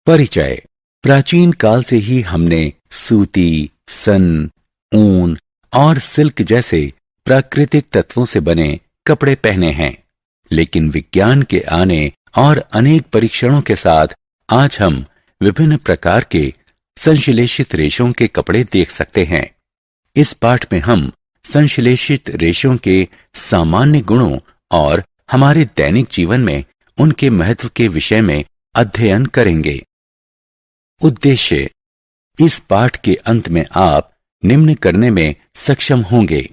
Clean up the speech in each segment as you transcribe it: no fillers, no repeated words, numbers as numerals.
परिचय। प्राचीन काल से ही हमने सूती, सन, ऊन और सिल्क जैसे प्राकृतिक तत्वों से बने कपड़े पहने हैं, लेकिन विज्ञान के आने और अनेक परीक्षणों के साथ आज हम विभिन्न प्रकार के संश्लेषित रेशों के कपड़े देख सकते हैं। इस पाठ में हम संश्लेषित रेशों के सामान्य गुणों और हमारे दैनिक जीवन में उनके महत्व के विषय में अध्ययन करेंगे। उद्देश्य: इस पाठ के अंत में आप निम्न करने में सक्षम होंगे: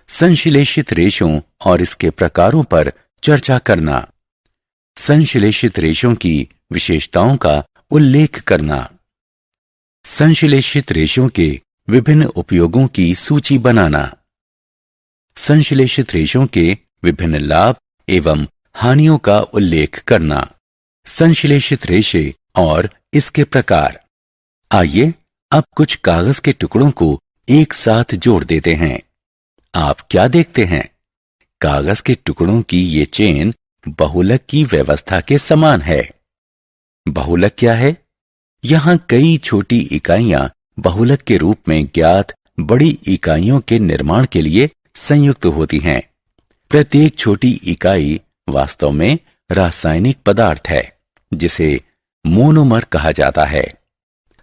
संश्लेषित रेशों और इसके प्रकारों पर चर्चा करना, संश्लेषित रेशों की विशेषताओं का उल्लेख करना, संश्लेषित रेशों के विभिन्न उपयोगों की सूची बनाना, संश्लेषित रेशों के विभिन्न लाभ एवं हानियों का उल्लेख करना, संश्लेषित रेशे और इसके प्रकार। आइए अब कुछ कागज के टुकड़ों को एक साथ जोड़ देते हैं। आप क्या देखते हैं? कागज के टुकड़ों की ये चेन बहुलक की व्यवस्था के समान है। बहुलक क्या है? यहां कई छोटी इकाइयां बहुलक के रूप में ज्ञात बड़ी इकाइयों के निर्माण के लिए संयुक्त होती हैं। प्रत्येक छोटी इकाई वास्तव में रासायनिक पदार्थ है, जिसे मोनोमर कहा जाता है।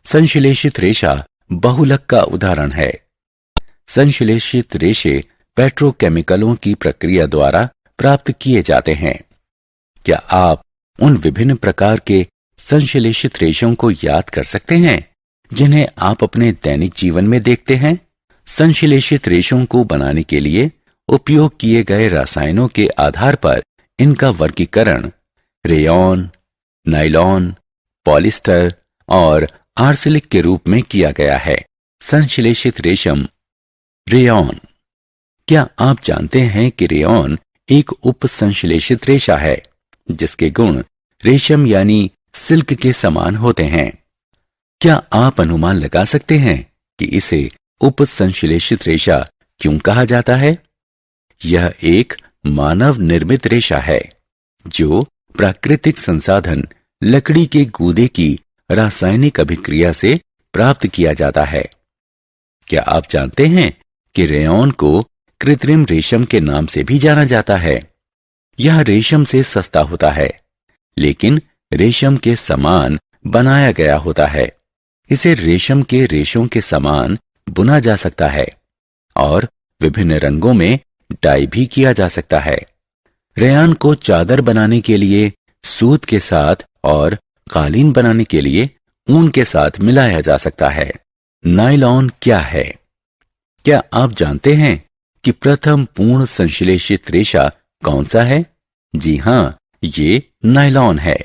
संश्लेषित रेशा बहुलक का उदाहरण है। संश्लेषित रेशे पेट्रोकेमिकलों की प्रक्रिया द्वारा प्राप्त किए जाते हैं। क्या आप उन विभिन्न प्रकार के संश्लेषित रेशों को याद कर सकते हैं जिन्हें आप अपने दैनिक जीवन में देखते हैं? संश्लेषित रेशों को बनाने के लिए उपयोग किए गए रसायनों के आधार पर इनका वर्गीकरण रेयॉन, नायलॉन, पॉलिस्टर और आर्सेनिक के रूप में किया गया है। संश्लेषित रेशम रेयॉन। क्या आप जानते हैं कि रेयॉन एक उपसंश्लेषित रेशा है जिसके गुण रेशम यानी सिल्क के समान होते हैं? क्या आप अनुमान लगा सकते हैं कि इसे उपसंश्लेषित रेशा क्यों कहा जाता है? यह एक मानव निर्मित रेशा है जो प्राकृतिक संसाधन लकड़ी के गूदे की रासायनिक अभिक्रिया से प्राप्त किया जाता है। क्या आप जानते हैं कि रेयॉन को कृत्रिम रेशम के नाम से भी जाना जाता है? यह रेशम से सस्ता होता है, लेकिन रेशम के समान बनाया गया होता है। इसे रेशम के रेशों के समान बुना जा सकता है और विभिन्न रंगों में डाई भी किया जा सकता है। रेयॉन को चादर बनाने के लिए सूत के साथ और कालीन बनाने के लिए ऊन के साथ मिलाया जा सकता है। नायलॉन क्या है? क्या आप जानते हैं कि प्रथम पूर्ण संश्लेषित रेशा कौन सा है? जी हां, ये नायलॉन है।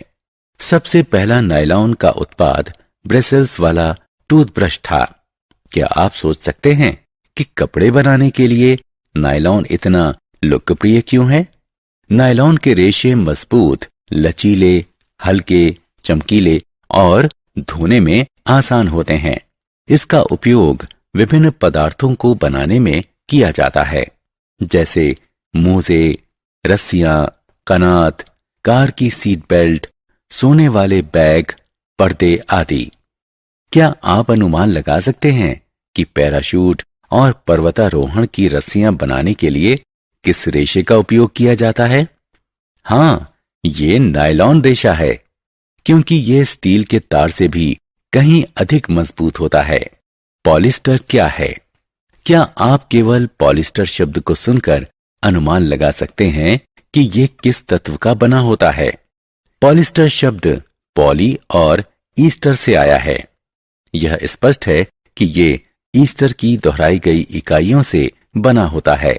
सबसे पहला नायलॉन का उत्पाद ब्रिसल्स वाला टूथब्रश था। क्या आप सोच सकते हैं कि कपड़े बनाने के लिए नायलॉन इतना लोकप्रिय क्यों है? नायलॉन के रेशे मजबूत, लचीले, हल्के, चमकीले और धोने में आसान होते हैं। इसका उपयोग विभिन्न पदार्थों को बनाने में किया जाता है, जैसे मोजे, रस्सियां, कनात, कार की सीट बेल्ट, सोने वाले बैग, पर्दे आदि। क्या आप अनुमान लगा सकते हैं कि पैराशूट और पर्वतारोहण की रस्सियां बनाने के लिए किस रेशे का उपयोग किया जाता है? हां, ये नायलॉन रेशा है, क्योंकि ये स्टील के तार से भी कहीं अधिक मजबूत होता है। पॉलिस्टर क्या है? क्या आप केवल पॉलिस्टर शब्द को सुनकर अनुमान लगा सकते हैं कि ये किस तत्व का बना होता है? पॉलिस्टर शब्द पॉली और ईस्टर से आया है। यह स्पष्ट है कि ये ईस्टर की दोहराई गई इकाइयों से बना होता है।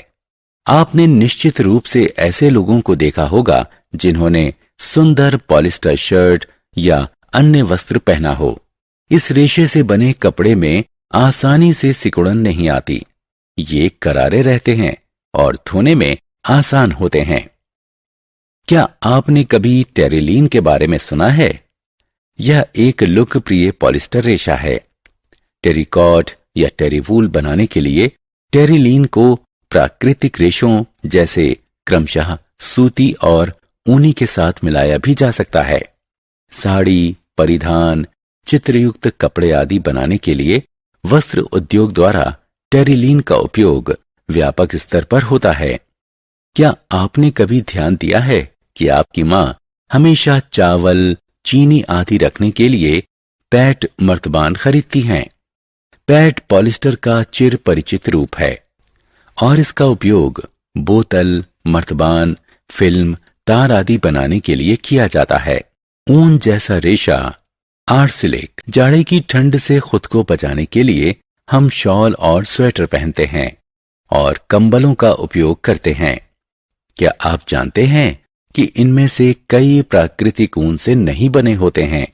आपने निश्चित रूप से ऐसे लोगों को देखा होगा जिन्होंने सुंदर पॉलिस्टर शर्ट या अन्य वस्त्र पहना हो। इस रेशे से बने कपड़े में आसानी से सिकुड़न नहीं आती। ये करारे रहते हैं और धोने में आसान होते हैं। क्या आपने कभी टेरिलीन के बारे में सुना है? यह एक लोकप्रिय पॉलिस्टर रेशा है। टेरिकॉट या टेरीवूल बनाने के लिए टेरिलीन को प्राकृतिक रेशों जैसे क्रमशः सूती और ऊनी के साथ मिलाया भी जा सकता है। साड़ी, परिधान, चित्रयुक्त कपड़े आदि बनाने के लिए वस्त्र उद्योग द्वारा टेरिलीन का उपयोग व्यापक स्तर पर होता है। क्या आपने कभी ध्यान दिया है कि आपकी माँ हमेशा चावल, चीनी आदि रखने के लिए पैट मर्तबान खरीदती हैं? पैट पॉलिस्टर का चिर परिचित रूप है और इसका उपयोग बोतल, मर्तबान, फिल्म, तार आदि बनाने के लिए किया जाता है। ऊन जैसा रेशा आर्सिलिक। जाड़े की ठंड से खुद को बचाने के लिए हम शॉल और स्वेटर पहनते हैं और कंबलों का उपयोग करते हैं। क्या आप जानते हैं कि इनमें से कई प्राकृतिक ऊन से नहीं बने होते हैं,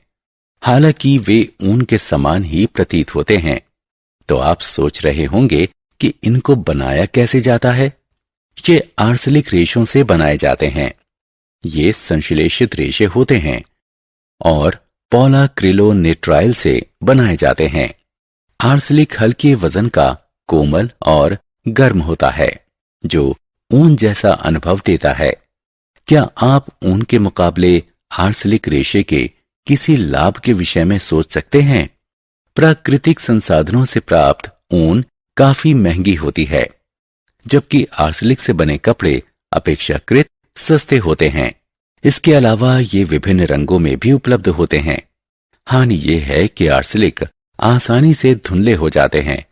हालांकि वे ऊन के समान ही प्रतीत होते हैं। तो आप सोच रहे होंगे कि इनको बनाया कैसे जाता है। ये आर्सेनिक रेशों से बनाए जाते हैं। ये संश्लेषित रेशे होते हैं और पॉलीक्रिलोनिट्राइल से बनाए जाते हैं। आर्सेनिक हल्के वजन का, कोमल और गर्म होता है, जो ऊन जैसा अनुभव देता है। क्या आप ऊन के मुकाबले आर्सेनिक रेशे के किसी लाभ के विषय में सोच सकते हैं? प्राकृतिक संसाधनों से प्राप्त ऊन काफी महंगी होती है, जबकि आर्सेनिक से बने कपड़े अपेक्षाकृत सस्ते होते हैं। इसके अलावा ये विभिन्न रंगों में भी उपलब्ध होते हैं। हानि ये है कि आर्सेनिक आसानी से धुंधले हो जाते हैं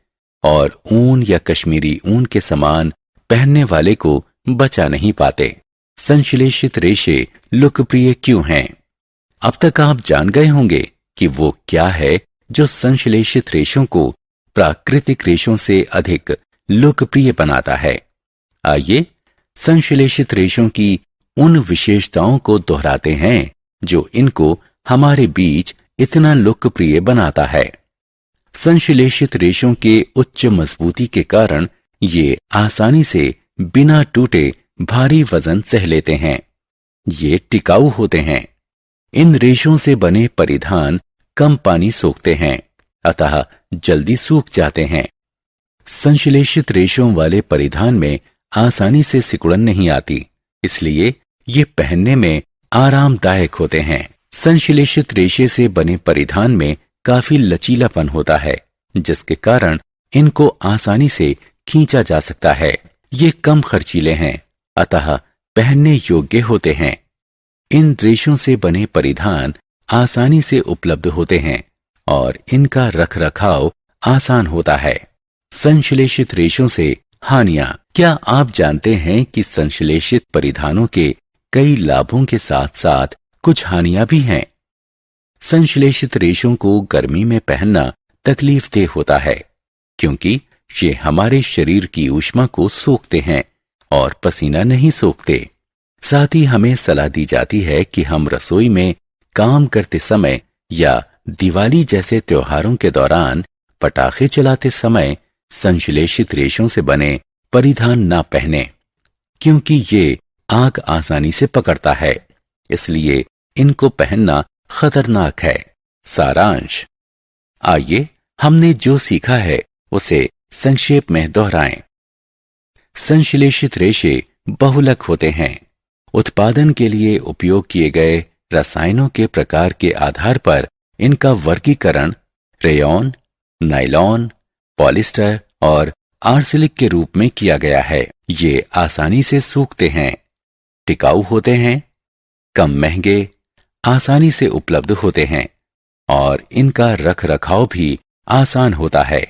और ऊन या कश्मीरी ऊन के समान पहनने वाले को बचा नहीं पाते। संश्लेषित रेशे लोकप्रिय क्यों हैं? अब तक आप जान गए होंगे कि वो क्या है जो संश्लेषित रेशों को प्राकृतिक रेशों से अधिक लोकप्रिय बनाता है। आइए संश्लेषित रेशों की उन विशेषताओं को दोहराते हैं जो इनको हमारे बीच इतना लोकप्रिय बनाता है। संश्लेषित रेशों के उच्च मजबूती के कारण ये आसानी से बिना टूटे भारी वजन सह लेते हैं। ये टिकाऊ होते हैं। इन रेशों से बने परिधान कम पानी सोखते हैं, अतः जल्दी सूख जाते हैं। संश्लेषित रेशों वाले परिधान में आसानी से सिकुड़न नहीं आती, इसलिए ये पहनने में आरामदायक होते हैं। संश्लेषित रेशे से बने परिधान में काफी लचीलापन होता है, जिसके कारण इनको आसानी से खींचा जा सकता है। ये कम खर्चीले हैं, अतः पहनने योग्य होते हैं। इन रेशों से बने परिधान आसानी से उपलब्ध होते हैं और इनका रखरखाव आसान होता है। संश्लेषित रेशों से हानियां। क्या आप जानते हैं कि संश्लेषित परिधानों के कई लाभों के साथ साथ कुछ हानियां भी हैं? संश्लेषित रेशों को गर्मी में पहनना तकलीफदेह होता है, क्योंकि ये हमारे शरीर की ऊष्मा को सोखते हैं और पसीना नहीं सोखते। साथ ही हमें सलाह दी जाती है कि हम रसोई में काम करते समय या दिवाली जैसे त्योहारों के दौरान पटाखे चलाते समय संश्लेषित रेशों से बने परिधान ना पहने, क्योंकि ये आग आसानी से पकड़ता है, इसलिए इनको पहनना खतरनाक है। सारांश। आइए हमने जो सीखा है उसे संक्षेप में दोहराएं। संश्लेषित रेशे बहुलक होते हैं। उत्पादन के लिए उपयोग किए गए रसायनों के प्रकार के आधार पर इनका वर्गीकरण रेयॉन, नायलॉन, पॉलिस्टर और आर्सेनिक के रूप में किया गया है। ये आसानी से सूखते हैं, टिकाऊ होते हैं, कम महंगे, आसानी से उपलब्ध होते हैं और इनका रखरखाव भी आसान होता है।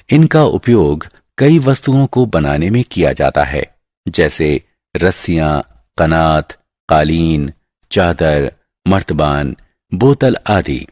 इनका उपयोग कई वस्तुओं को बनाने में किया जाता है, जैसे रस्सियां, कनात, कालीन, चादर, मर्तबान, बोतल आदि।